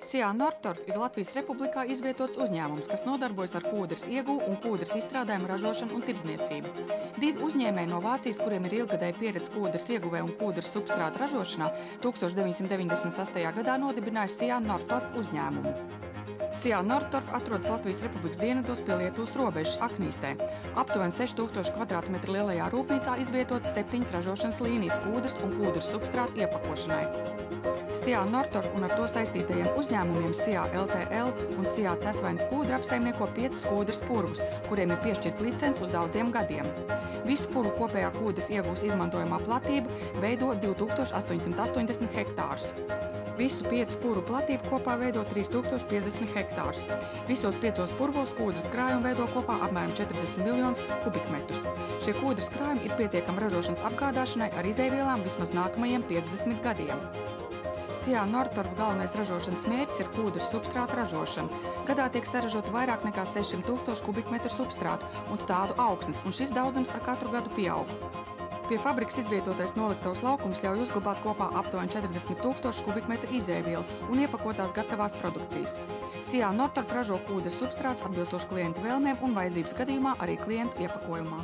SIA Nortorf ir Latvijas Republikā izvietots uzņēmums, kas nodarbojas ar kūdras ieguvi un kūdras izstrādājumu ražošanu un tirdzniecību. Divi uzņēmēji no Vācijas, kuriem ir ilggadēja pieredze kūdras ieguvē un kūdras substrātu ražošanā, 1998. gadā nodibināja SIA Nortorf uzņēmumu. SIA Nortorf atrodas Latvijas Republikas dienvidos pie Lietuvas robežas Aknīstē. Aptuveni 6000 kvadrātmetru lielajā rūpnīcā izvietotas 7 ražošanas līnijas kūdras un kūdras substrātu iepakošanai. SIA Nortorf un ar to saistītajiem uzņēmumiem SIA LTL un SIA Cesvainas kūdra apsaimnieko 5 kūdras purvus, kuriem ir piešķirta licence uz daudziem gadiem. Visu purvu kopējā kūdras iegūs izmantojamā platība veido 2880 hektārus. Visu 5 purvu platību kopā veido 3050 hektārus. Visos 5 purvos kūdras krājumi veido kopā apmēram 40 miljonus kubikmetrus. Šie kūdras krājumi ir pietiekami ražošanas apgādāšanai ar izejvielām vismaz nākamajiem 50 gadiem. SIA Nortorf galvenais ražošanas mērķis ir kūdras substrātu ražošana. Gadā tiek saražota vairāk nekā 600 000 kubikmetru substrātu un stādu augsnes, un šis daudzums ar katru gadu pieaug. Pie fabrikas izvietotais noliktavas laukums ļauj uzglabāt kopā aptuveni 40 000 kubikmetru izejvielu un iepakotās gatavās produkcijas. SIA Nortorf ražo kūdras substrāts atbilstoši klientu vēlmēm un vajadzības gadījumā arī klientu iepakojumā.